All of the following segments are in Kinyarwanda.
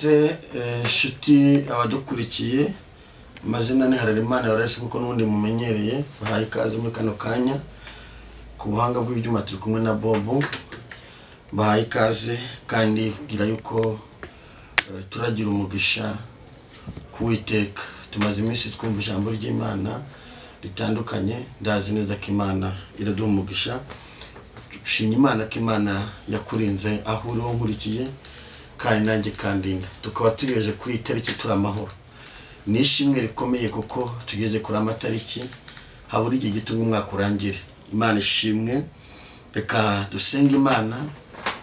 ikaze inshuti abadukurikiye amazina ni Harerimana Yoresi kuko nundi mumenyereye bahaye ikaze muri kano kanya ku buhanga bw'ibyuma turi kumwe na Bobo bahaye ikaze kandi gira yuko turagira umugisha kuwiteka tumaze iminsi twumva ijambo ry'Imana ritandukanye ndazi neza ko Imana iraduha umugisha shimye Imana ko Imana yakurinze aho uri nkurikiye kandi nanjye kandinda tukaba tugejeje kuri itariki turamahoro nishimwe rikomeye kuko tugeze kuri amatariki haburi igihe gitumwe umwaka urangire Imana ishimwe reka dusenge Imana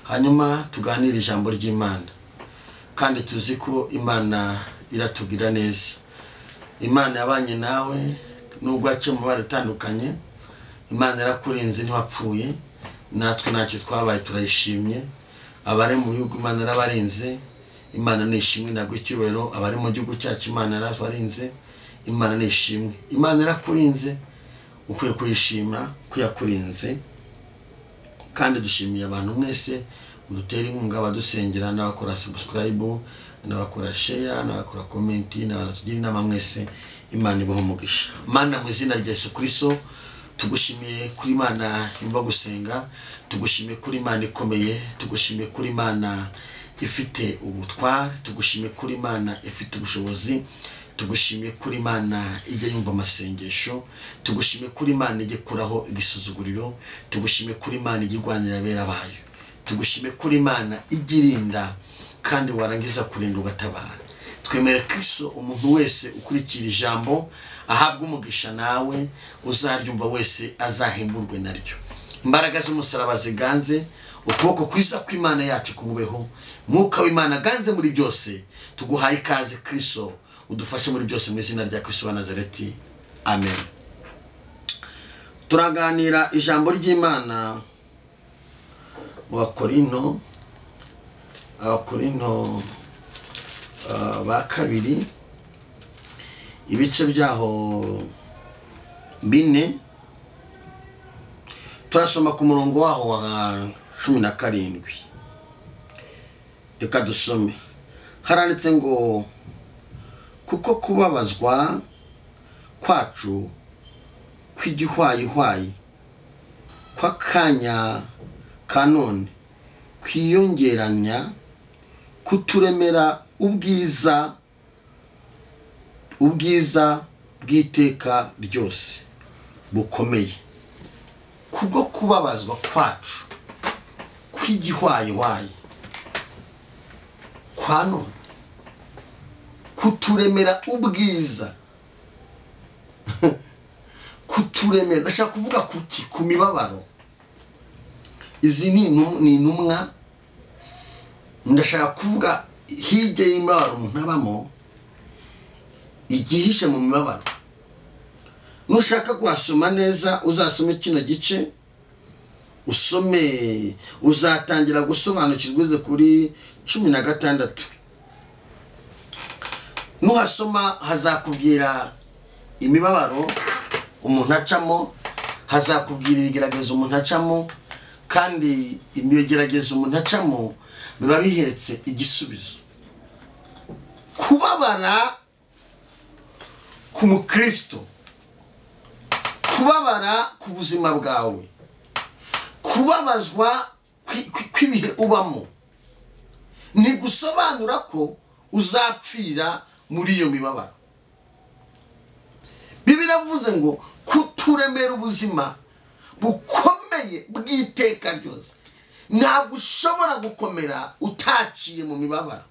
hanyuma tuganire ijambo ry'Imana kandi tuzi ko Imana iratugira neza Imana yabanye nawe nubwo ace mu baratandukanye Imana yarakurinze ntiwapfuye natwe ntacyo twabaye turayishimye abari mu bihugu Imana yarabarinze Imana nishimwe nabwo icyubero abari mu gihugu cyacu Imana yarabarinze Imana nishimwe Imana yarakurinze ukwiye kuyishima kuyakurinze kandi dushimiye abantu mwese mudutera inkunga badusengera n'abakora subscribe n'abakora share n'abakora comment n'abatugira inama mwese Imana ibaho umugisha Mana mu izina rya Yesu Kristo tugushimiye kuri Imana yumva gusenga tugushimiye kuri Imana ikomeye tugushimiye kuri Imana ifite ubutware tugushimiye kuri Imana ifite ubushobozi tugushimiye kuri Imana ijya yumva amasengesho tugushimiye kuri Imana ijye kuraho igisuzuguriro tugushimiye kuri Imana igirwanira abera bayo tugushimiye kuri Imana igirinda kandi warangiza kurinda ugatabara twemere Kristo umuntu wese ukurikira ijambo ahabwa umugisha nawe uzaryumva wese azahemburwe naryo imbaraga z'umusaraba ziganze ukuboko kwiza kw'Imana yacu kumubeho mwuka w'Imana ganze muri byose tuguhaye ikaze Kristo udufashe muri byose mu izina rya Kristo wa Nazareti amen turaganira ijambo ry'Imana mu Abakorinto ba kabiri ibice byaho 4 turasoma ku murongo waho wa 17 reka dusome haranditse ngo kuko kubabazwa kwacu kw'igihwayihwayi kw'akanya kanone kwiyongeranya kuturemera ubwiza bw'iteka ryose bukomeye kubwo kubabazwa kwacu kw'igihwayihwayi kwa none kuturemera ubwiza kuturemera ndashaka kuvuga kuki ku mibabaro izi ni intumwa ndashaka kuvuga hirya y'imibabaro umuntu abamo igihishe mu mibabaro nushaka kwasoma neza uzasome kino gice usome uzatangira gusobanukirwa kuri 16 nuhasoma hazakubwira imibabaro umuntu acamo hazakubwira ibigeragezo umuntu acamo kandi imibigeragezo umuntu acamo biba bihetse igisubizo kubabara ku mukristo kubabara ku buzima bwawe kubabazwa kw'ibihe ubamo ntigusobanura ko uzapfira muri iyo mibabaro Bibiliya ivuze ngo kuturemera ubuzima bukomeye bw'iteka ryose ntabwo ushobora gukomera utaciye mu mibabaro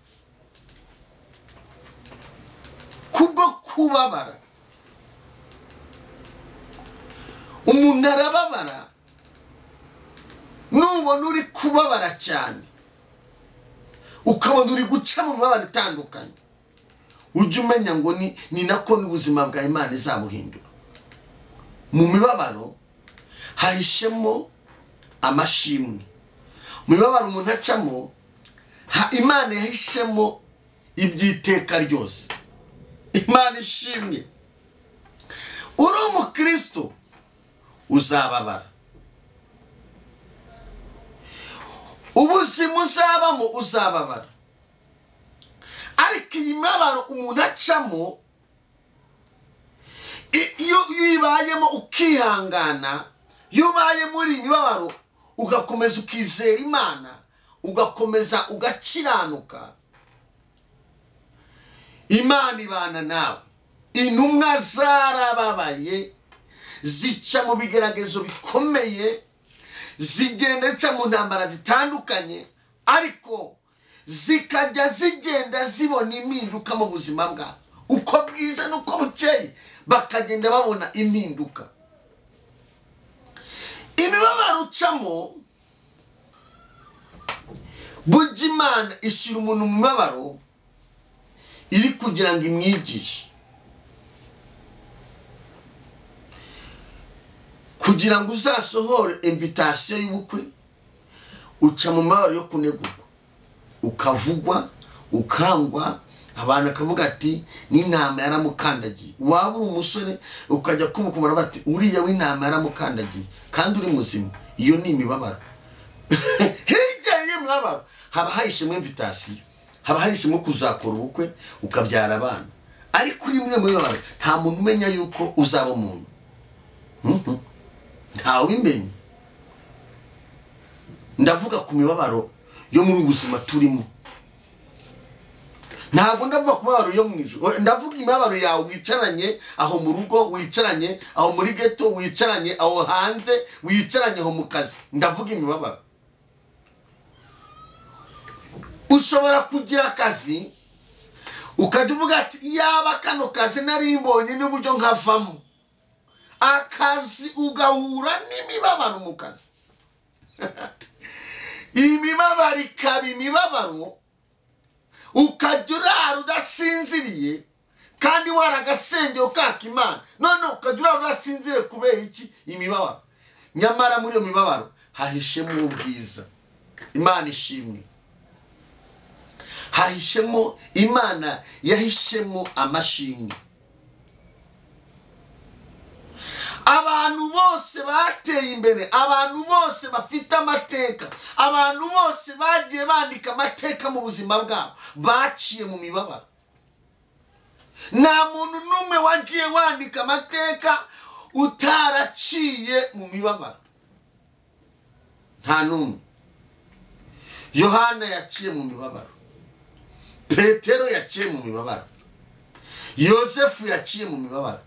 kubwo kubabara umuntu arababara nubona uri kubabara cyane ukabona uri guca mu mibabaro itandukanye ujye umenya ngo ni nako n'ubuzima bwa Imana izabuhindura mu mibabaro hahishemo amashimwe mu mibabaro umuntu acamo Imana yahishemo iby'iteka ryose Imana ishimwe uri umukristo uzababara ubuzima uzabamo uzababara iyi mibabaro umuntu acamo iyo uyibayemo ukihangana, iyo ubaye muri iyi mibabaro ugakomeza ukizera Imana, ugakomeza ugakiranuka, Imana ibana nawe. Intumwa zarababaye, zica mu bigeragezo bikomeye, zigenda mu ntambara zitandukanye, ariko zikajya zigenda zibona impinduka mu buzima bwabo. Uko bwiza nuko bukeye bakagenda babona impinduka. Imibabaro ucamo, burya Imana ishyira umuntu mu mibabaro iri kugira ngo imwigishe, kugira ngo uzasohore invitation y'ubukwe. Uca mu mibabaro yo kunegurwa, ukavugwa, ukangwa, abantu akavuga ati n'intama yaramukandagiye. Waba uri umusore ukajya kumukumara bati uriya w'intama yaramukandagiye kandi uri muzima. Iyo ni imibabaro. Hirya y'imibabaro haba hahishemo invitation, haba hahishemo kuzakora ubukwe, ukabyara abana. Ariko uri muri mibabaro nta muntu umenya yuko uzaba umuntu. Ntawe ubimenye. Ndavuga ku mibabaro yo muri ubuzima turimo. Ntabwo ndavuga ku mibabaro yo mu ijuru. Ndavuga imibabaro yawe wicaranye aho mu rugo, wicaranye aho muri ghetto, wicaranye aho hanze, wicaranye aho mu kazi. Ndavuga imibabaro. Ushobora kugira akazi ukajya uvuga ati yaba kano kazi nari mbonye n'uburyo nkavamo. Akazi ugahura n'imibabaro mu kazi. Imibabaro ikaba imibabaro, ukajya urara udasinziriye kandi waragasengeye ukaka Imana, none ukajya urara udasinziriye kubera iki? Imibabaro. Nyamara muri iyo mibabaro hahishemo ubwiza. Imana ishimwe. Hahishemo, Imana yahishemo amashimwe. Abantu bose bateye imbere, abantu bose bafite amateka, abantu bose bagiye bandika amateka mu buzima bwabo, baciye mu mibabaro. Nta muntu n'umwe wagiye wandika amateka utaraciye mu mibabaro. Nta n'umwe. Yohana yaciye mu mibabaro, Petero yaciye mu mibabaro, Yosefu yaciye mu mibabaro.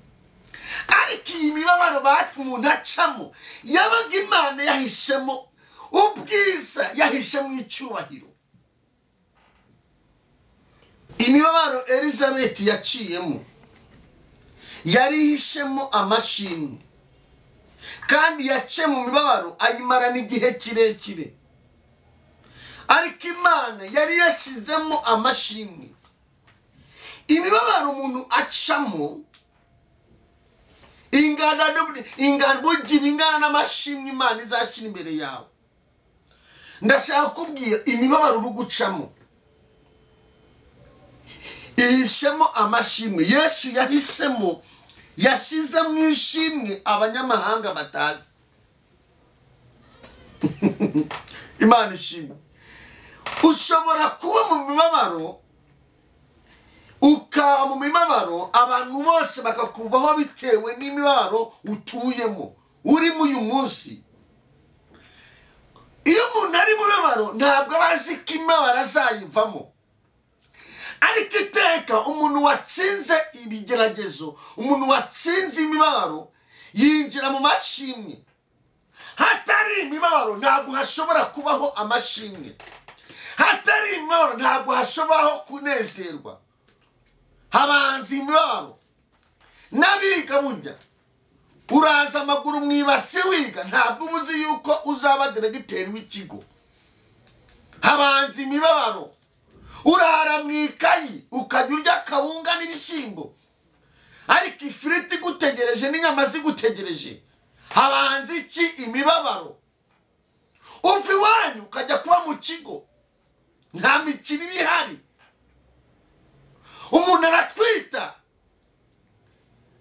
Ariko iyi mibabaro umuntu acamo yabaga Imana yahishemo ubwiza, yahishemo icyubahiro. Imibabaro Elizabeth yaciyemo yari ihishemo amashimwe, kandi yaciye mu mibabaro ayimarana igihe kirekire. Ariko Imana yari yashizemo amashimwe. Imibabaro umuntu acamo ingana n'amashimwe Imana izashyira imbere yawe. Ndashaka kubwira imibabaro uri gucamo ihishemo amashimwe. Yesu yahishemo, yashize mu ishimwe abanyamahanga batazi. Imana ishimwe. Ushobora kuba mu mibabaro, ukaba mu mibabaro, abantu bose bakakuvaho bitewe n'imibabaro utuyemo urimo uyu munsi. Iyo umuntu ari mu mibabaro ntabwo abazi ko imibabaro azayivamo. Ariko iteka umuntu watsinze ibigeragezo, umuntu watsinze imibabaro, yinjira mu mashimwe. Hatari imibabaro ntabwo hashobora kubaho amashimwe. Hatari imibabaro ntabwo hashobaho kunezerwa. Habanza imibabaro. Nabiga burya uraza amaguru mwibasi wiga, ntabwo ubuzi yuko uzaba diregiteri w'ikigo. Habanza imibabaro. Urara mu ikayi ukajya urya kawunga n'ibishyimbo, ariko ifiriti gutegereje n'inyama zigutegereje. Habanza iki? Imibabaro. Uva iwanyu ukajya kuba mu kigo, nta mikino ibihari. Umuntu aratwita,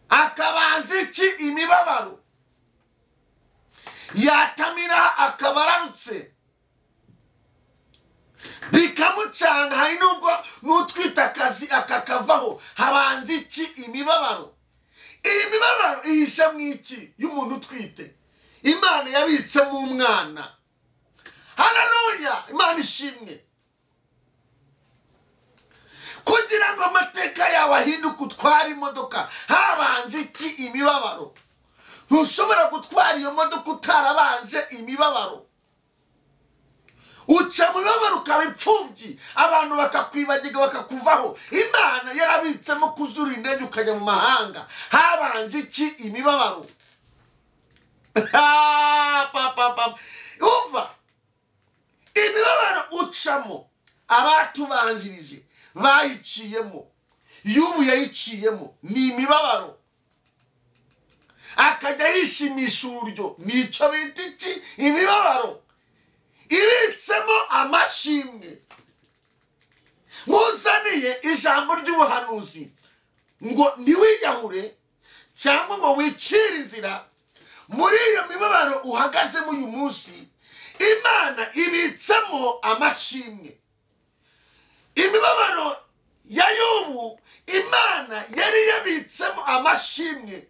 akabanza iki? Imibabaro. Yatamira akaba ararutse, bikamucanga. Hari nubwo n'utwita akazi ikavaho habanza iki? Imibabaro. Iyi mibabaro ihishe mu iki? Y'umuntu utwite. Imana yabitse mu mwana. Haleluya, Imana ishimwe. Kugira ngo amateka yawe ahinduke utwara imodoka habanje iki? Imibabaro. Ntushobora gutwara iyo modoka utarabanje imibabaro. Uca mu mibabaro ukaba imfubyi, abantu bakakwibagiga bakakuvaho. Imana yarabitsemo kuzura indege ukajya mu mahanga habanje iki? Imibabaro. Umva, imibabaro ucamo abatubanjirije bayiciyemo, y'ubu yayiciyemo, ni imibabaro. Akajya yishimisha uburyo, nicyo bita iki? Imibabaro. Ibitsemo amashimwe. Nguzaniye ijambo ry'ubuhanuzi ngo ntiwiyahure cyangwa ngo wicire inzira muri iyo mibabaro uhagazemo uyu munsi. Imana ibitsemo amashimwe. Imibabaro ya Yobu, Imana yari yabitsemo amashimwe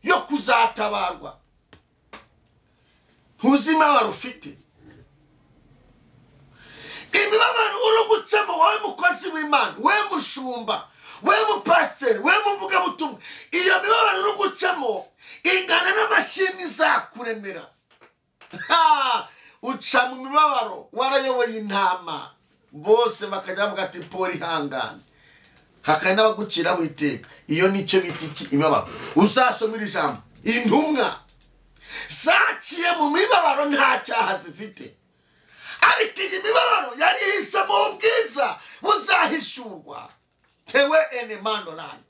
yo kuzatabarwa. Ntuzi imibabaro ufite. Imibabaro urugucamo wowe mukozi w'Imana, wowe mushumba, wowe mupasiteri, wowe muvugabutumwa. Iyo mibabaro urugucamo ingana n'amashimwe izakuremera. Uca mu mibabaro warayoboye intama, bose bakajya bavuga ati Paul ihangane. Hakari n'abaguciraho iteka. Iyo nicyo bita iki? Imibabaro. Uzasomera ijambo. Intumwa zaciye mu mibabaro nta cyaha zifite. Ariko iyi mibabaro yari ihisemo ubwiza buzahishurwa. Tewe ene mandolani.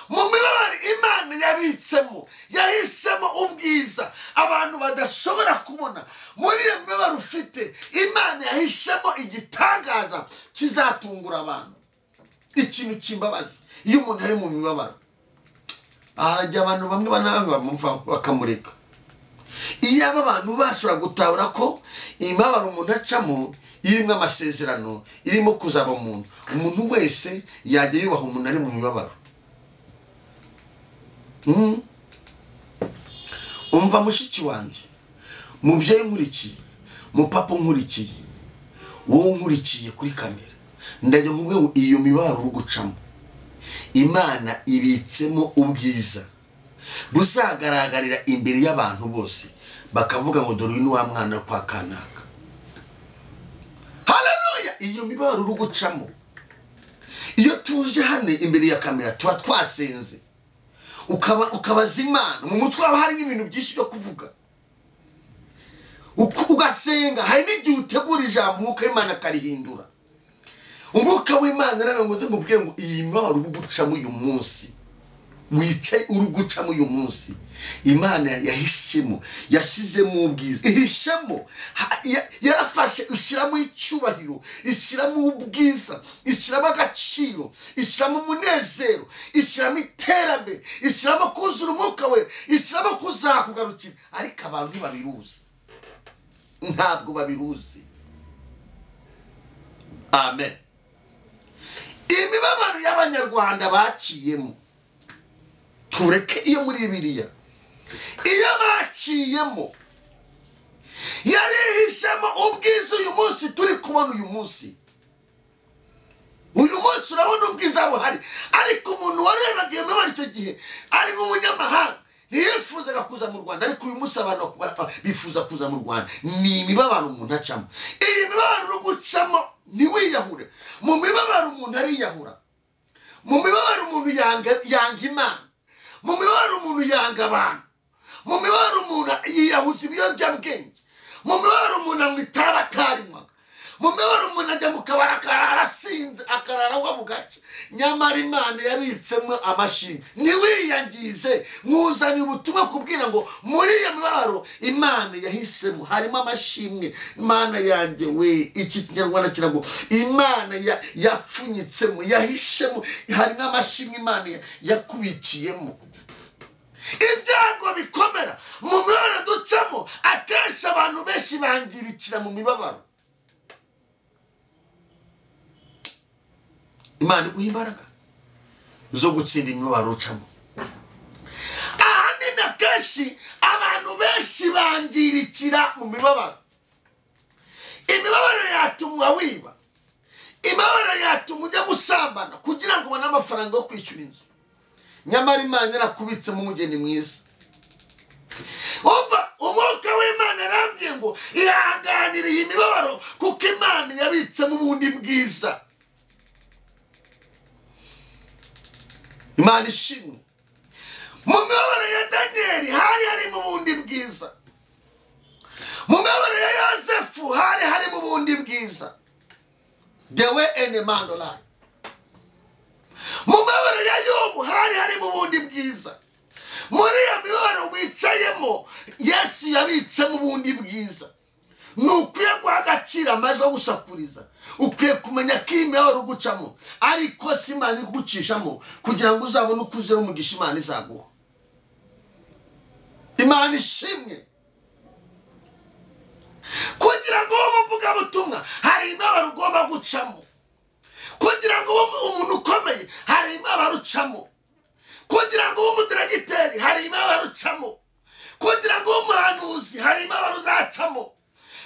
Mu mibabaro Imana yabitsemo, yahisemo ubwiza abantu badashobora kubona. Muri iyo mibabaro ufite, Imana yahishemo igitangaza kizatungura abantu. Ikintu cy'imbabazi. Iyo umuntu ari mu mibabaro, harajya abantu bamwe bamumva bakamureka. Iyo aba bantu bashobora gutahura ko imibabaro umuntu acamo irimo amasezerano, irimo kuzaba umuntu wese yajya yubaha umuntu ari mu mibabaro. Umva mushiki wanjye, mubyeyi nkurikiye, mupapa nkurikiye, wowe nkurikiye kuri kamera, ndajya nkubwira ngo iyo mibabaro urugucamo Imana ibitsemo ubwiza buzagaragarira imbere y'abantu bose, bakavuga ngo dore uyu wa mwana kwa kanaka. Haleluya. Iyo mibabaro urugucamo, iyo tuje hano imbere ya kamera tuba twasenze, ukabaza Imana, mu mutwe haba hari ibintu byinshi byo kuvuga, ugasenga. Hari n'igihe utegura ijambo umwuka w'Imana akarihindura. Umwuka w'Imana arabanguze ngo ubwire ngo iyi mibabaro urugucamo uyu munsi, wicaye urugucamo uyu munsi, Imana yahishemo, yashizemo ubwiza. Ihishemo, yarafashe ishyiramo icyubahiro, ishyiramo ubwiza, ishyiramo agaciro, ishyiramo umunezero, ishyiramo iterambere, ishyiramo kuzura umwuka we, ishyiramo kuzakugarukira. Ariko abantu ntibabiruzi, ntabwo babiruzi. Amen. Imibabaro y'Abanyarwanda baciyemo, tureke iyo muri Bibiliya, iyo baciyemo yarihishemo ubwiza. Uyu munsi turi kubona, uyu munsi urabona ubwiza buhari. Ariko umuntu warebaga iyo mibabaro icyo gihe ari nk'umunyamahanga, ntiyifuzaga kuza mu Rwanda. Ariko uyu munsi abantu bifuza kuza mu Rwanda. Ni imibabaro umuntu acamo. Iyi mibabaro urugucamo ntiwiyahure. Mu mibabaro umuntu ariyahura. Mu mibabaro umuntu yanga Imana. Mu mibabaro umuntu yanga abantu. Mu mibabaro umuntu yiyahuza ibiyobyabwenge. Mu mibabaro umuntu anywa itabi atarinywaga. Mu mibabaro umuntu ajya mu kabari akarara asinze, akarara wa bugacya. Nyamara Imana yabitsemo amashimwe. Ntiwiyangize, mwuzanye ubutumwa kubwira ngo muri iyo mibabaro Imana yahisemo harimo amashimwe. Imana yanjye we, iki Kinyarwanda kirago, Imana yapfunyitsemo, yahishemo, harimo amashimwe Imana yakubikiyemo. Ibyago bikomera mu mibabaro ducamo, akenshi abantu benshi bangirikira mu mibabaro. Imana iguha imbaraga. zo gutsinda imibabaro ucamo. Ahanini akenshi abantu benshi bangirikira mu mibabaro. Imibabaro yatuma wiba, imibabaro yatuma ujya gusambana kugira ngo ubone amafaranga yo kwishyura inzu, nyamara Imana yarakubitse mu mugeni mwiza. Umwuka w'Imana arambye ngo ihanganire iyi mibabaro kuko Imana yabitse mu bundi bwiza. Imana ishimwe. Mu mibabaro ya Danieli hari mu bundi bwiza. Mu mibabaro ya Yosefu hari mu bundi bwiza. The way and the man alive. Mu mibabaro ya Yobu hari mu bundi bwiza. Muri ya mibabaro wicayemo Yesu yabitse mu bundi bwiza. Nukwiye guhagacira amajwi gusakuriza. Ukwiye kumenya ko imibabaro gucamo ariko si Imana igucishamo kugira ngo uzabone ukuze umugisha Imana izaguha. Imana ishimwe. Kugira ngo umuvuga butumwa hari imibabaro ugomba gucamo. Kugira ngo umuntu ukomeye hari imibabaro ucamo. Kugira ngo umudirigiteri hari imibabaro ucamo. Kugira ngo umuhanuzi hari imibabaro uzacamo.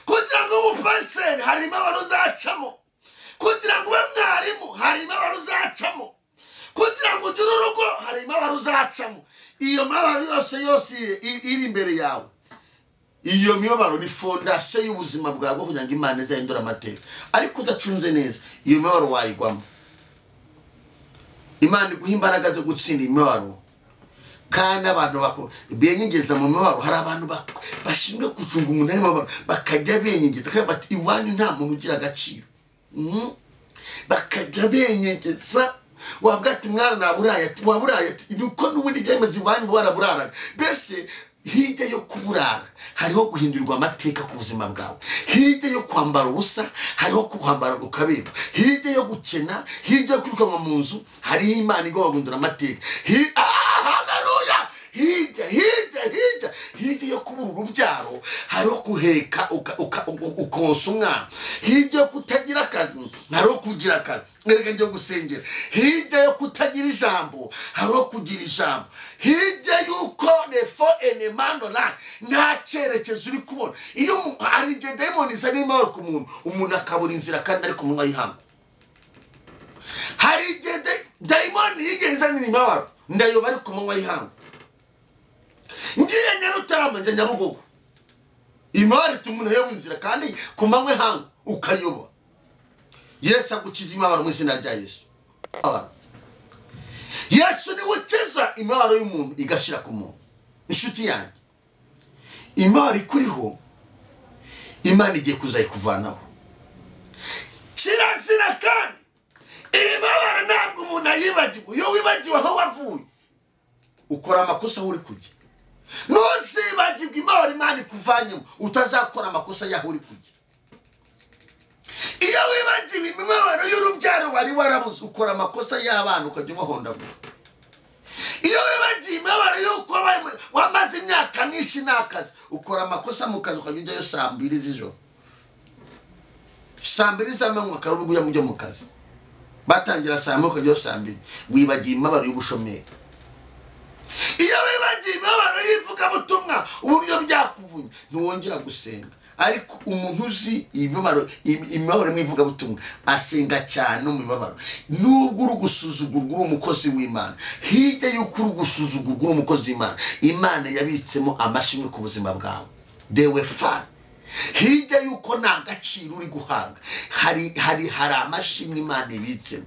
Kugira ngo umupasiteri hari imibabaro uzacamo. Kugira ngo ube mwarimu hari imibabaro uzacamo. Kugira ngo ugire urugo hari imibabaro uzacamo. Iyo mibabaro yose iri imbere yawe, iyo mibabaro ni fondasiyo y'ubuzima bwawe kugira ngo Imana izahindure amateka. Ariko udacunze neza iyo mibabaro wayigwamo. Imana iguha imbaraga zo gutsinda imibabaro. Kandi abantu benyegeza mu mibabaro, hari abantu bashinzwe gucunga umuntu ari mibabaro bakajya benyegeza kandi bati iwanyu nta muntu ugira agaciro. Bakajya benyegeza wabwati mwana naburaye waburaye nuko nubundi byemeze iwanyu baraburaraga. Bese hirya yo kuburara hariho guhindurirwa amateka ku buzima bwawe. Hirya yo kwambara ubusa hariho kwambara ukabeba. Hirya yo gukena, hirya yo kwirukanwa mu nzu hariho Imana igomba guhindura amateka. Haleluya. Hirya yo kubura urubyaro hariho guheka ukonsa umwana. Hirya yo kutagira akazi hariho kugira akazi. Erega njye gusengera. Hirya yo kutagira ijambo hariho kugira ijambo. Hirya yuko nefo enemando nta cyerekezo uri kubona. Iyo ari demoni isa n'imibabaro ku muntu, umuntu akabura inzira kandi ari ku munwa y'ihanga. Hari demoni yigenza n'imibabaro ndayoba ari ku munwa y'ihanga. Ngiye Nyarutarama njye Nyabugogo. Imibabaro ituma umuntu ayoba inzira kandi ku manywa y'ihanga ukayoba. Yesu agukiza imibabaro mu izina rya Yesu. Yesu ni ukiza imibabaro y'umuntu igashira ku muntu. Inshuti yanjye, imibabaro ikuriho Imana igiye kuzayikuvanaho. Kirazira kandi imibabaro ntabwo umuntu ayibagirwa. Iyo wibagiwe aho wavuye ukora amakosa aho uri kujya. Ntuzibagirwe imibabaro Imana ikuvanyemo utazakora amakosa y'aho uri kujya. Iyo wibagiwe imibabaro y'urubyaro wari warabuze ukora amakosa y'abana ukajya ubahondagura. Iyo wibagiwe imibabaro y'uko wamaze imyaka myinshi n'akazi ukora amakosa mu kazi ukajya ujyayo saa 2 z'ijoro. Saa 2 z'amanywa akarubu ujya mu kazi. Batangira saa 1 ukajyayo saa 2. Wibagiwe imibabaro y'ubushomeri. Iyo wibagiwe imibabaro y'ivuga butumwa uburyo byakuvunye ntiwongera gusenga. Ariko umuntu uzi imibabaro mwivuga butumwa asenga cyane no mu mibabaro. Nubwo uri gusuzugurwa umukozi w'Imana, hirya y'uko uri gusuzugurwa umukozi w'Imana, Imana yabitsemo amashimwe ku buzima bwawe. Dewe fa hirya y'uko nta gaciro uri guhabwa hari amashimwe Imana ibitsemo.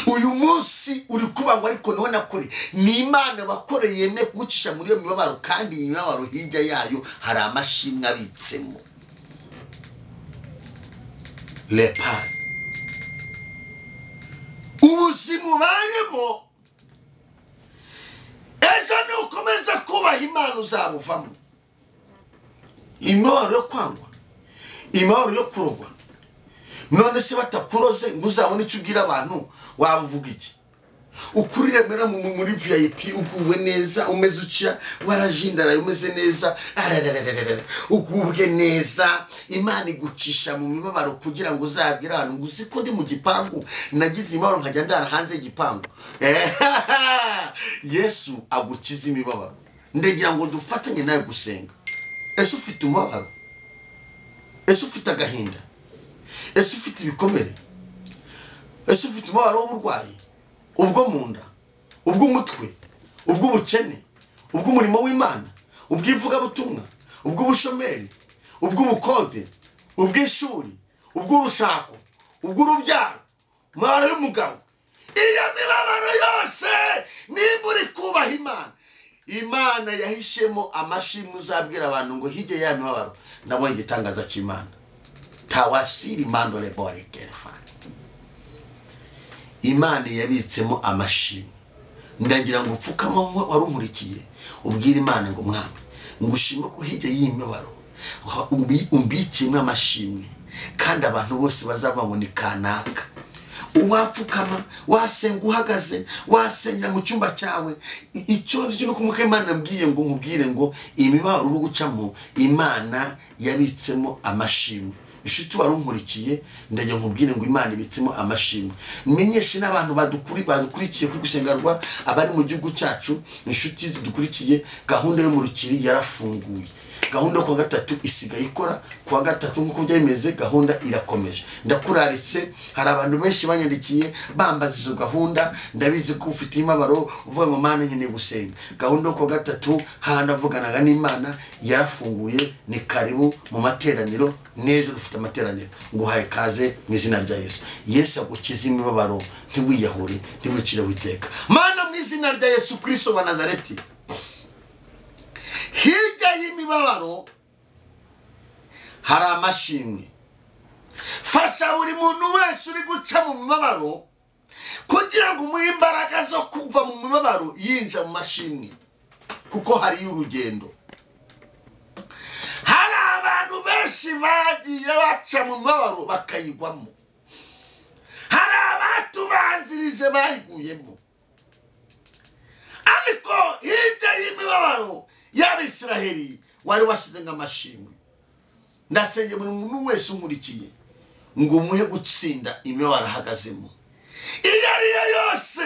Uyu munsi uri kubangwa ariko none akore ni Imana bakoreye yemeye kugucisha muri iyo mibabaro, kandi iyi mibabaro hirya yayo hari amashimwe abitsemo. Lepal ubuzima ubayemo ejo ni ukomeza kubaha Imana uzabuvamo. Imibabaro yo kwangwa, imibabaro yo kurogwa, none se batakuroze ngo uzabone icyo ubwira abantu wabuvuga iki? ukurire mera muri VIP uguwe neza umeze ucia warajindara umeze neza ugubwe neza Imana igucisha mu mibabaro kugira ngo uzabwira abantu ngo uziko ndi mu gipangu nagize imibabaro nkajya ndara hanze igipangu Yesu agukiza imibabaro ndagira ngo dufatanye nawe gusenga ese ufite umubabaro ese ufite agahinda ese ufite ibikomere ese ufite umubabaro w'uburwayi ubwo munda ubw'umutwe ubw'ubukene ubw'umurimo w'Imana ubw'ivuga butumwa ubw'ubushomeri ubw'ubukode ubw'ishuri ubw'urushako ubw'urubyaro umubabaro w'umugabo iyo mibabaro yose nimba uri kubaha Imana yahishemo amashimwe uzabwira abantu ngo hige ya mibabaro ndabonye igitangaza cy'Imana tawasiri mandole bore kerefani Imana yabitsemo amashimwe ndagira ngo upfukamo warunkurikiye ubwira Imana ngo mwami ngushime ko hige y'imibabaro umbikimwe amashimwe kandi abantu bose bazava ngo ni kanaka uwapfukama wasenga uhagaze wasengera mu cyumba cyawe icyo cyo nuko Imana mbwiye ngo nkubwire ngo imibabaro uri gucamo Imana yabitsemo amashimwe inshuti warunkurikiye ndagira nkubwire ngo Imana ibitsemo amashimwe menyeshe n'abantu badukurikiye kuri gusengerwa abari mu gihugu cyacu inshuti zidukurikiye gahunda yo mu rukiri yarafunguye gahunda yo kwa gatatu isigaye ikora kwa gatatu nkuko byemeze gahunda irakomeje ndakuraritse hari abantu benshi banyandikiye bambaza izo gahunda ndabizi ko ufite imibabaro uvuga ngo Mana nyine gusenga gahunda yo kwa gatatu handa avuganaga n'Imana yarafunguye ni karibu mu materaniro nejo dufite amateraniro ngo haye kaze mu izina rya Yesu agukiza imibabaro ntiwiyahure ntiwicire witeka Mana mu izina rya Yesu Kristo wa Nazareti hirya y'imibabaro hari amashimwe fasha buri muntu wese uri guca mu mibabaro kugira ngo umuhe imbaraga zo kuva mu mibabaro yinja mu mashimwe kuko hari urugendo hari abantu benshi bagiye baca mu mibabaro bakayigwamo hari abatubanzirije bayiguyemo ariko hirya y'imibabaro y'Abisiraheli wari washize nk'amashimwe ndasenge buri muntu wese unkurikiye ngo umuhe gutsinda imibabaro ahagazemo iyo ariyo yose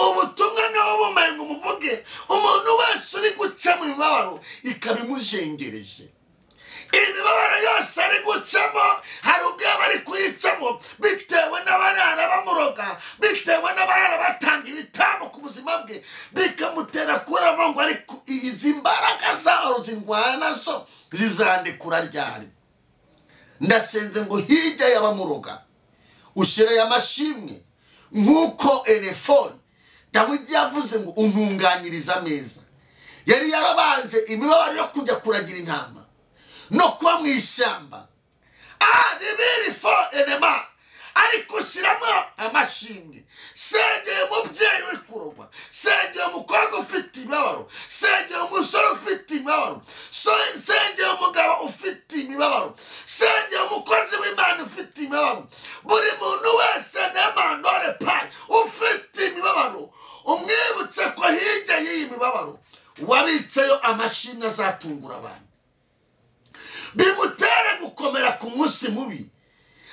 ubutumwa n'ubu bumaye ngo muvuge umuntu wese uri guca mu mibabaro ikabimujengereje imibabaro yose ari gucamo hari ubwo bari kuyicamo bitewe n'abarara bamuroga bitewe n'abarara batanga ibitambo ku buzima bwe bikamutera kurava ngo ari izi mbaraga zaho zindwana nazo zizandikura ryari ndasenze ngo hirya y'abamuroga ushyire amashimwe nkuko Elefoni Dawidi yavuze ngo untunganyiriza ameza yari yarabanje imibabaro yo kujya kuragira intama no kuba mu ishyamba nibiri fo enema ariko ushyiramo amashimwe sengeye umubyeyi uri kurogwa sengeye umukobwa ufite imibabaro sengeye umusore ufite imibabaro sengeye umugabo ufite imibabaro sengeye umukozi w'Imana ufite imibabaro buri muntu wese n'amandore payi ufite imibabaro umwibutse ko hirya y'iyi mibabaro wabitseyo amashimwe azatungura abantu bimutere gukomera ku munsi mubi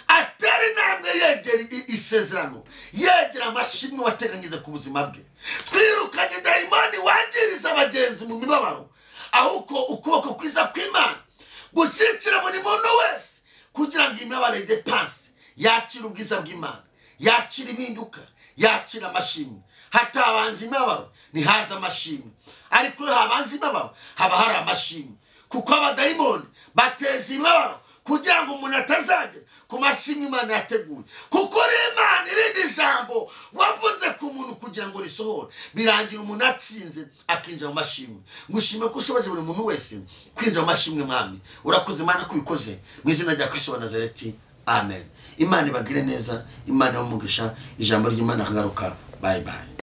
atari intambwe yegera isezerano yegera amashimwe wateganyize ku buzima bwe twirukanye dayimoni wangiriza abagenzi mu mibabaro ahubwo ukuboko kwiza kw'Imana gushyigikira buri muntu wese kugira ngo imibabaro idepanse yakira ubwiza bw'Imana yakira impinduka yakira amashimwe hatabanje imibabaro ntihaza amashimwe ariko iyo habanje imibabaro haba hari amashimwe kuko abadayimoni bateza imibabaro kugira ngo umuntu atazagera ku mashimwe Imana yateguye kuko ari Imana irindi jambo wavuze ku muntu kugira ngo risohore birangira umuntu atsinze akinjira mu mashimwe ngushime ko ushoboje buri muntu wese kwinjira mu mashimwe mwami urakoze Imana kubikoze mu izina rya Kristo wa Nazareti amen Imana ibagire neza Imana y'umugisha ijambo ry'Imana akagaruka bye bye